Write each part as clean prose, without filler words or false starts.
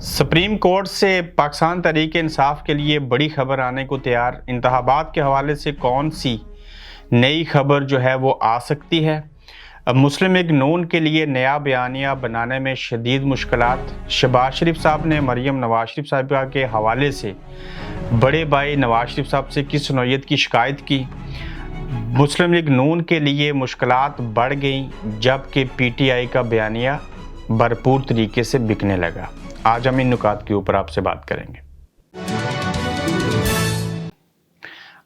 Supreme court سے پاکستان تحریک انصاف کے لیے بڑی خبر آنے کو تیار۔ انتخابات کے حوالے سے کون سی نئی خبر جو ہے وہ آ سکتی ہے؟ مسلم لیگ نون کے لیے نیا بیانیہ بنانے میں شدید مشکلات۔ شہباز شریف صاحب نے مریم نواز شریف صاحبہ کے حوالے سے بڑے بھائی نواز شریف صاحب سے کس نوعیت کی شکایت کی؟ مسلم لیگ نون کے لیے مشکلات بڑھ گئیں جبکہ پی ٹی آئی کا بیانیہ بھرپور طریقے سے بکنے لگا۔ آج ہم ان نکات کے اوپر آپ سے بات کریں گے۔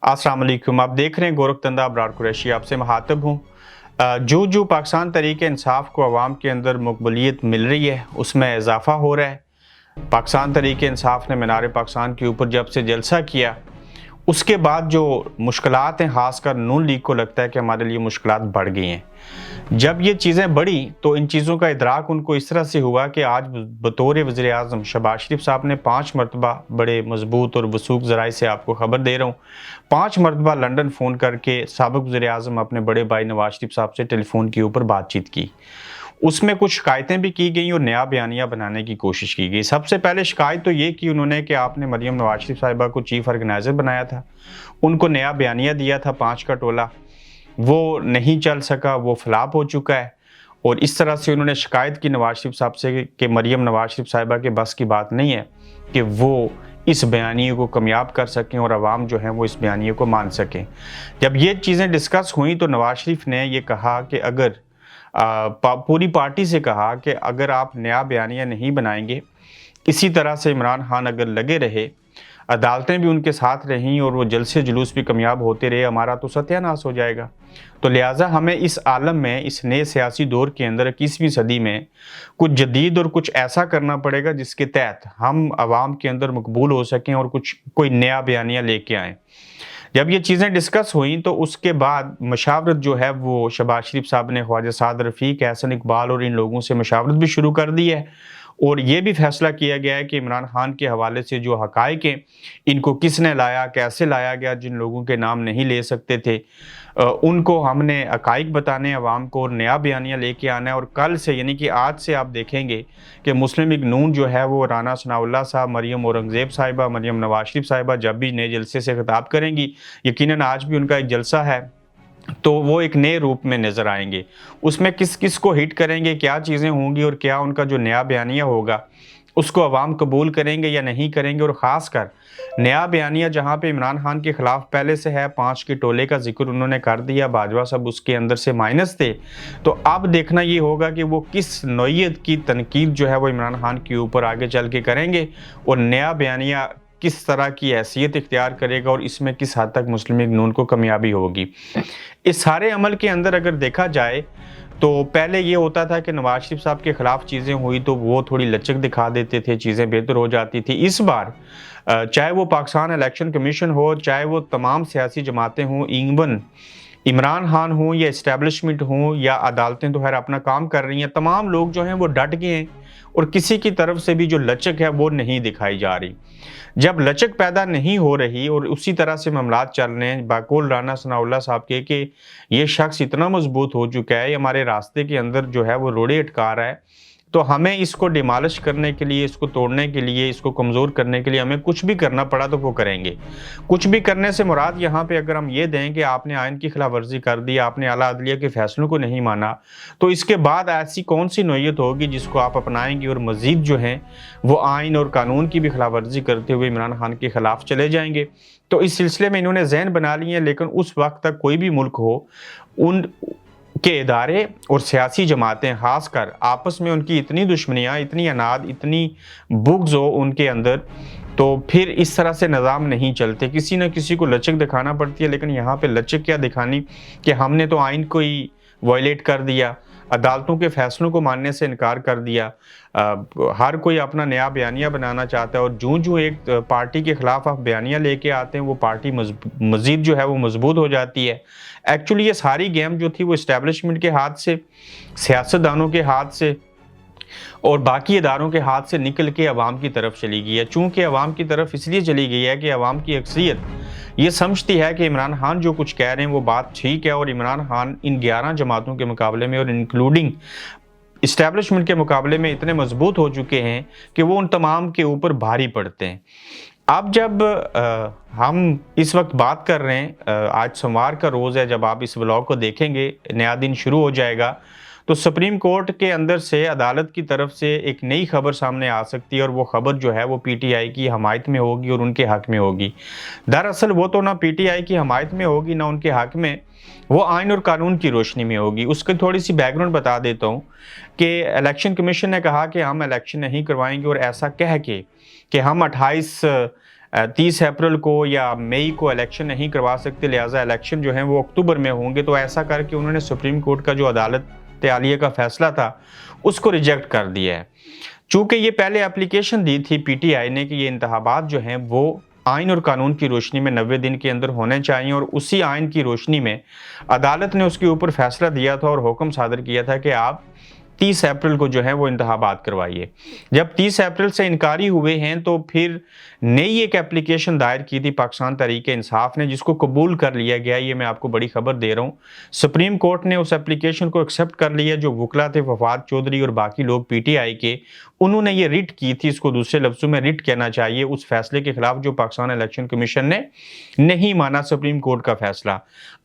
السلام علیکم، آپ دیکھ رہے ہیں گورکھدندہ ابرار قریشی، آپ سے مخاطب ہوں۔ جو پاکستان تحریک انصاف کو عوام کے اندر مقبولیت مل رہی ہے اس میں اضافہ ہو رہا ہے۔ پاکستان تحریک انصاف نے مینار پاکستان کے اوپر جب سے جلسہ کیا اس کے بعد جو مشکلات ہیں، خاص کر نون لیگ کو لگتا ہے کہ ہمارے لیے مشکلات بڑھ گئی ہیں۔ جب یہ چیزیں بڑھی تو ان چیزوں کا ادراک ان کو اس طرح سے ہوا کہ آج بطور وزیر اعظم شہباز شریف صاحب نے 5 مرتبہ بڑے مضبوط اور وثوق ذرائع سے آپ کو خبر دے رہا ہوں، 5 مرتبہ لندن فون کر کے سابق وزیر اعظم اپنے بڑے بھائی نواز شریف صاحب سے ٹیلی فون کے اوپر بات چیت کی۔ اس میں کچھ شکایتیں بھی کی گئیں اور نیا بیانیہ بنانے کی کوشش کی گئی۔ سب سے پہلے شکایت تو یہ کی انہوں نے کہ آپ نے مریم نواز شریف صاحبہ کو چیف آرگنائزر بنایا تھا، ان کو نیا بیانیہ دیا تھا 5 کا ٹولہ، وہ نہیں چل سکا، وہ فلاپ ہو چکا ہے، اور اس طرح سے انہوں نے شکایت کی نواز شریف صاحب سے کہ مریم نواز شریف صاحبہ کے بس کی بات نہیں ہے کہ وہ اس بیانیے کو کامیاب کر سکیں اور عوام جو ہیں وہ اس بیانیے کو مان سکیں۔ جب یہ چیزیں ڈسکس ہوئیں تو نواز شریف نے یہ کہا کہ اگر پوری پارٹی سے کہا کہ اگر آپ نیا بیانیہ نہیں بنائیں گے، اسی طرح سے عمران خان اگر لگے رہے، عدالتیں بھی ان کے ساتھ رہیں اور وہ جلسے جلوس بھی کامیاب ہوتے رہے، ہمارا تو ستیہ ناش ہو جائے گا۔ تو لہٰذا ہمیں اس عالم میں، اس نئے سیاسی دور کے اندر 21ویں صدی میں کچھ جدید اور کچھ ایسا کرنا پڑے گا جس کے تحت ہم عوام کے اندر مقبول ہو سکیں اور کوئی نیا بیانیہ لے کے آئیں۔ جب یہ چیزیں ڈسکس ہوئیں تو اس کے بعد مشاورت جو ہے وہ شہباز شریف صاحب نے خواجہ سعد رفیق، احسن اقبال اور ان لوگوں سے مشاورت بھی شروع کر دی ہے، اور یہ بھی فیصلہ کیا گیا ہے کہ عمران خان کے حوالے سے جو حقائق ہیں ان کو کس نے لایا، کیسے لایا گیا، جن لوگوں کے نام نہیں لے سکتے تھے ان کو ہم نے حقائق بتانے عوام کو اور نیا بیانیہ لے کے آنا ہے۔ اور کل سے یعنی کہ آج سے آپ دیکھیں گے کہ مسلم لیگ نون جو ہے وہ رانا ثناء اللہ صاحب، مریم اورنگزیب صاحبہ، مریم نواز شریف صاحبہ جب بھی نئے جلسے سے خطاب کریں گی، یقیناً آج بھی ان کا ایک جلسہ ہے، تو وہ ایک نئے روپ میں نظر آئیں گے۔ اس میں کس کس کو ہٹ کریں گے، کیا چیزیں ہوں گی اور کیا ان کا جو نیا بیانیہ ہوگا اس کو عوام قبول کریں گے یا نہیں کریں گے، اور خاص کر نیا بیانیہ جہاں پہ عمران خان کے خلاف پہلے سے ہے، 5 کے ٹولے کا ذکر انہوں نے کر دیا، باجوہ صاحب اس کے اندر سے مائنس تھے، تو اب دیکھنا یہ ہوگا کہ وہ کس نوعیت کی تنقید جو ہے وہ عمران خان کے اوپر آگے چل کے کریں گے، اور نیا بیانیہ کس طرح کی حیثیت اختیار کرے گا اور اس میں کس حد تک مسلم لیگ نون کو کامیابی ہوگی۔ اس سارے عمل کے اندر اگر دیکھا جائے تو پہلے یہ ہوتا تھا کہ نواز شریف صاحب کے خلاف چیزیں ہوئی تو وہ تھوڑی لچک دکھا دیتے تھے، چیزیں بہتر ہو جاتی تھی۔ اس بار چاہے وہ پاکستان الیکشن کمیشن ہو، چاہے وہ تمام سیاسی جماعتیں ہوں، ایون عمران خان ہوں یا اسٹیبلشمنٹ ہوں یا عدالتیں تو خیر اپنا کام کر رہی ہیں، تمام لوگ جو ہیں وہ ڈٹ گئے ہیں اور کسی کی طرف سے بھی جو لچک ہے وہ نہیں دکھائی جا رہی۔ جب لچک پیدا نہیں ہو رہی اور اسی طرح سے معاملات چل رہے ہیں، باقول رانا ثناء اللہ صاحب کے کہ یہ شخص اتنا مضبوط ہو چکا ہے، ہمارے راستے کے اندر جو ہے وہ روڑے اٹکا رہا ہے، تو ہمیں اس کو ڈیمالش کرنے کے لیے، اس کو توڑنے کے لیے، اس کو کمزور کرنے کے لیے ہمیں کچھ بھی کرنا پڑا تو وہ کریں گے۔ کچھ بھی کرنے سے مراد یہاں پہ اگر ہم یہ دیں کہ آپ نے آئین کی خلاف ورزی کر دی، آپ نے اعلیٰ عدلیہ کے فیصلوں کو نہیں مانا، تو اس کے بعد ایسی کون سی نوعیت ہوگی جس کو آپ اپنائیں گے اور مزید جو ہیں وہ آئین اور قانون کی بھی خلاف ورزی کرتے ہوئے عمران خان کے خلاف چلے جائیں گے۔ تو اس سلسلے میں انہوں نے ذہن بنا لی ہیں، لیکن اس وقت تک کوئی بھی ملک ہو، ان کے ادارے اور سیاسی جماعتیں خاص کر آپس میں ان کی اتنی دشمنیاں، اتنی اناد، اتنی بغض ہو ان کے اندر، تو پھر اس طرح سے نظام نہیں چلتے، کسی نہ کسی کو لچک دکھانا پڑتی ہے۔ لیکن یہاں پہ لچک کیا دکھانی کہ ہم نے تو آئین کو ہی وائلیٹ کر دیا، عدالتوں کے فیصلوں کو ماننے سے انکار کر دیا، ہر کوئی اپنا نیا بیانیہ بنانا چاہتا ہے، اور جو ایک پارٹی کے خلاف آپ بیانیہ لے کے آتے ہیں وہ پارٹی مزید جو ہے وہ مضبوط ہو جاتی ہے۔ ایکچولی یہ ساری گیم جو تھی وہ اسٹیبلشمنٹ کے ہاتھ سے، سیاستدانوں کے ہاتھ سے اور باقی اداروں کے ہاتھ سے نکل کے عوام کی طرف چلی گئی ہے۔ چونکہ عوام کی طرف اس لیے چلی گئی ہے کہ عوام کی اکثریت یہ سمجھتی ہے کہ عمران خان جو کچھ کہہ رہے ہیں وہ بات ٹھیک ہے، اور عمران خان ان 11 جماعتوں کے مقابلے میں اور انکلوڈنگ اسٹیبلشمنٹ کے مقابلے میں اتنے مضبوط ہو چکے ہیں کہ وہ ان تمام کے اوپر بھاری پڑتے ہیں۔ اب جب ہم اس وقت بات کر رہے ہیں، آج سوموار کا روز ہے، جب آپ اس ولاگ کو دیکھیں گے نیا دن شروع ہو جائے گا، تو سپریم کورٹ کے اندر سے عدالت کی طرف سے ایک نئی خبر سامنے آ سکتی ہے، اور وہ خبر جو ہے وہ پی ٹی آئی کی حمایت میں ہوگی اور ان کے حق میں ہوگی۔ دراصل وہ تو نہ پی ٹی آئی کی حمایت میں ہوگی نہ ان کے حق میں، وہ آئین اور قانون کی روشنی میں ہوگی۔ اس کی تھوڑی سی بیک گراؤنڈ بتا دیتا ہوں کہ الیکشن کمیشن نے کہا کہ ہم الیکشن نہیں کروائیں گے، اور ایسا کہہ کے کہ ہم 30 اپریل کو یا مئی کو الیکشن نہیں کروا سکتے، لہٰذا الیکشن جو ہیں وہ اکتوبر میں ہوں گے، تو ایسا کر کے انہوں نے سپریم کورٹ کا جو عدالت عالیہ کا فیصلہ تھا اس کو ریجیکٹ کر دیا ہے۔ چونکہ یہ پہلے اپلیکیشن دی تھی پی ٹی آئی نے کہ یہ انتخابات جو ہیں وہ آئین اور قانون کی روشنی میں 90 دن کے اندر ہونے چاہیے، اور اسی آئین کی روشنی میں عدالت نے اس کے اوپر فیصلہ دیا تھا اور حکم صادر کیا تھا کہ آپ 30 اپریل کو جو ہے وہ انتخابات کروائیے۔ جب 30 اپریل سے انکاری ہوئے ہیں تو پھر نئی ایک اپلیکیشن دائر کی تھی پاکستان تحریک انصاف نے، جس کو قبول کر لیا گیا۔ یہ میں آپ کو بڑی خبر دے رہا ہوں، سپریم کورٹ نے اس اپلیکیشن کو ایکسیپٹ کر لیا۔ جو وکلا تھے وفاد چودھری اور باقی لوگ پی ٹی آئی کے، انہوں نے یہ ریٹ کی تھی، اس کو دوسرے لفظوں میں ریٹ کہنا چاہیے، اس فیصلے کے خلاف جو پاکستان الیکشن کمیشن نے نہیں مانا سپریم کورٹ کا فیصلہ۔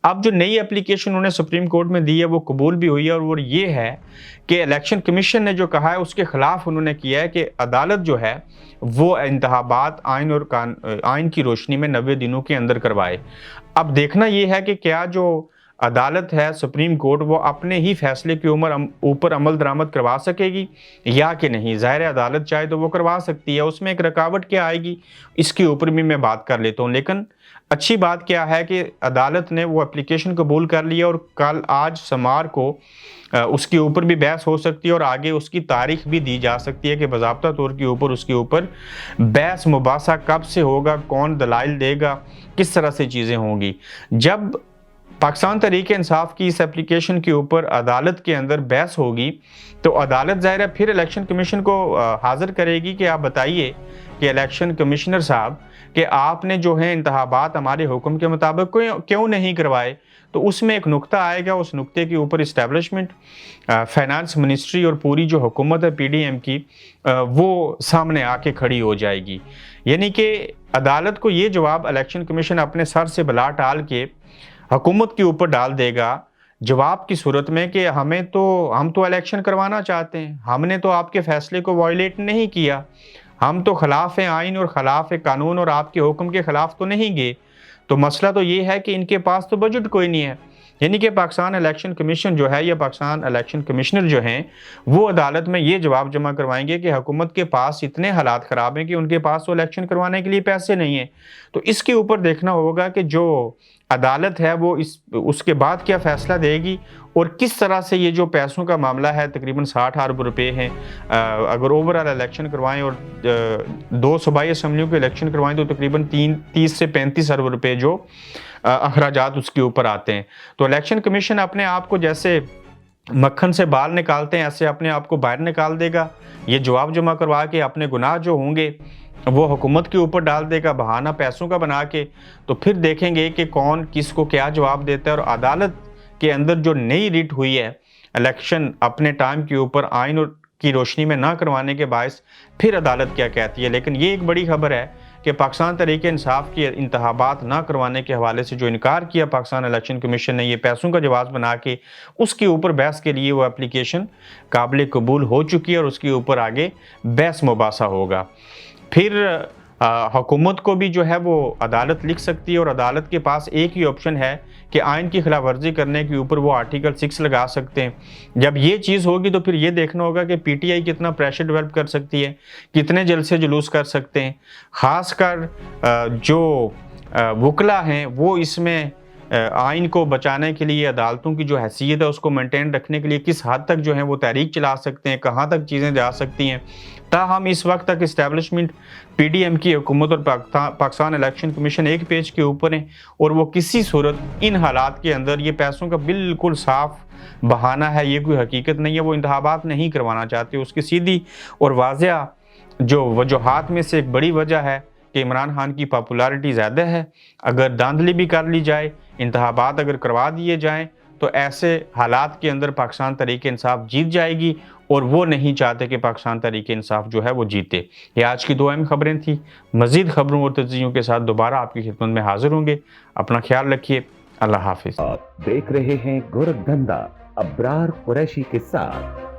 اب جو نئی اپلیکیشن انہوں نے سپریم کورٹ میں دی ہے وہ قبول بھی ہوئی ہے، اور وہ یہ ہے کہ الیکشن کمیشن نے جو کہا ہے اس کے خلاف انہوں نے کیا ہے کہ عدالت جو ہے وہ انتخابات آئین کی روشنی میں 90 دنوں کے اندر کروائے۔ اب دیکھنا یہ ہے کہ کیا جو عدالت ہے سپریم کورٹ وہ اپنے ہی فیصلے کے اوپر عمل درآمد کروا سکے گی یا کہ نہیں۔ ظاہر عدالت چاہے تو وہ کروا سکتی ہے، اس میں ایک رکاوٹ کیا آئے گی اس کے اوپر بھی میں بات کر لیتا ہوں۔ لیکن اچھی بات کیا ہے کہ عدالت نے وہ اپلیکیشن قبول کر لیا، اور آج سوموار کو اس کے اوپر بھی بحث ہو سکتی ہے، اور آگے اس کی تاریخ بھی دی جا سکتی ہے کہ باضابطہ طور کے اوپر اس کے اوپر بحث مباحثہ کب سے ہوگا، کون دلائل دے گا، کس طرح سے چیزیں ہوں گی۔ جب پاکستان تحریک انصاف کی اس اپلیکیشن کے اوپر عدالت کے اندر بحث ہوگی تو عدالت ظاہر ہے پھر الیکشن کمیشن کو حاضر کرے گی کہ آپ بتائیے کہ الیکشن کمشنر صاحب کہ آپ نے جو ہے انتخابات ہمارے حکم کے مطابق کیوں نہیں کروائے۔ تو اس میں ایک نقطہ آئے گا، اس نقطے کے اوپر اسٹیبلشمنٹ، فائنانس منسٹری اور پوری جو حکومت ہے پی ڈی ایم کی وہ سامنے آ کے کھڑی ہو جائے گی۔ یعنی کہ عدالت کو یہ جواب الیکشن کمیشن اپنے سر سے بلا ٹال کے حکومت کے اوپر ڈال دے گا، جواب کی صورت میں کہ ہم تو الیکشن کروانا چاہتے ہیں، ہم نے تو آپ کے فیصلے کو وائلیٹ نہیں کیا، ہم تو خلاف آئین اور خلاف قانون اور آپ کے حکم کے خلاف تو نہیں گئے۔ تو مسئلہ تو یہ ہے کہ ان کے پاس تو بجٹ کوئی نہیں ہے۔ یعنی کہ پاکستان الیکشن کمیشن جو ہے یا پاکستان الیکشن کمشنر جو ہیں وہ عدالت میں یہ جواب جمع کروائیں گے کہ حکومت کے پاس اتنے حالات خراب ہیں کہ ان کے پاس تو الیکشن کروانے کے لیے پیسے نہیں ہیں۔ تو اس کے اوپر دیکھنا ہوگا کہ جو عدالت ہے وہ اس کے بعد کیا فیصلہ دے گی، اور کس طرح سے یہ جو پیسوں کا معاملہ ہے تقریباً 60 ارب روپے ہیں، اگر اوورال الیکشن کروائیں اور 2 صوبائی اسمبلیوں کے الیکشن کروائیں تو تقریباً 30 سے 35 ارب روپے جو اخراجات اس کے اوپر آتے ہیں۔ تو الیکشن کمیشن اپنے آپ کو جیسے مکھن سے بال نکالتے ہیں ایسے اپنے آپ کو باہر نکال دے گا، یہ جواب جمع کروا کے اپنے گناہ جو ہوں گے وہ حکومت کے اوپر ڈال دے گا بہانہ پیسوں کا بنا کے۔ تو پھر دیکھیں گے کہ کون کس کو کیا جواب دیتا ہے، اور عدالت کے اندر جو نئی ریٹ ہوئی ہے الیکشن اپنے ٹائم کے اوپر آئین کی روشنی میں نہ کروانے کے باعث پھر عدالت کیا کہتی ہے۔ لیکن یہ ایک بڑی خبر ہے کہ پاکستان تحریک انصاف کی انتخابات نہ کروانے کے حوالے سے جو انکار کیا پاکستان الیکشن کمیشن نے، یہ پیسوں کا جواز بنا کے اس کے اوپر بحث کے لیے وہ اپلیکیشن قابل قبول ہو چکی ہے، اور اس کے اوپر آگے بحث مباحثہ ہوگا۔ پھر حکومت کو بھی جو ہے وہ عدالت لکھ سکتی ہے، اور عدالت کے پاس ایک ہی آپشن ہے کہ آئین کی خلاف ورزی کرنے کے اوپر وہ آرٹیکل 6 لگا سکتے ہیں۔ جب یہ چیز ہوگی تو پھر یہ دیکھنا ہوگا کہ پی ٹی آئی کتنا پریشر ڈیولپ کر سکتی ہے، کتنے جلسے جلوس کر سکتے ہیں، خاص کر جو وکلا ہیں وہ اس میں آئین کو بچانے کے لیے عدالتوں کی جو حیثیت ہے اس کو مینٹین رکھنے کے لیے کس حد تک جو ہے وہ تحریک چلا سکتے ہیں، کہاں تک چیزیں جا سکتی ہیں۔ تاہم اس وقت تک اسٹیبلشمنٹ پی ڈی ایم کی حکومت اور پاکستان الیکشن کمیشن ایک پیج کے اوپر ہیں، اور وہ کسی صورت ان حالات کے اندر یہ پیسوں کا بالکل صاف بہانہ ہے، یہ کوئی حقیقت نہیں ہے، وہ انتخابات نہیں کروانا چاہتے۔ اس کی سیدھی اور واضح جو وجوہات میں سے ایک بڑی وجہ ہے کہ عمران خان کی پاپولیرٹی زیادہ ہے، اگر دھاندلی بھی کر لی جائے، انتخابات اگر کروا دیے جائیں تو ایسے حالات کے اندر پاکستان تحریک انصاف جیت جائے گی، اور وہ نہیں چاہتے کہ پاکستان تحریک انصاف جو ہے وہ جیتے۔ یہ آج کی 2 اہم خبریں تھیں۔ مزید خبروں اور تجزیوں کے ساتھ دوبارہ آپ کی خدمت میں حاضر ہوں گے۔ اپنا خیال رکھیے۔ اللہ حافظ۔ آپ دیکھ رہے ہیں گورکھ دھندا ابرار قریشی کے ساتھ۔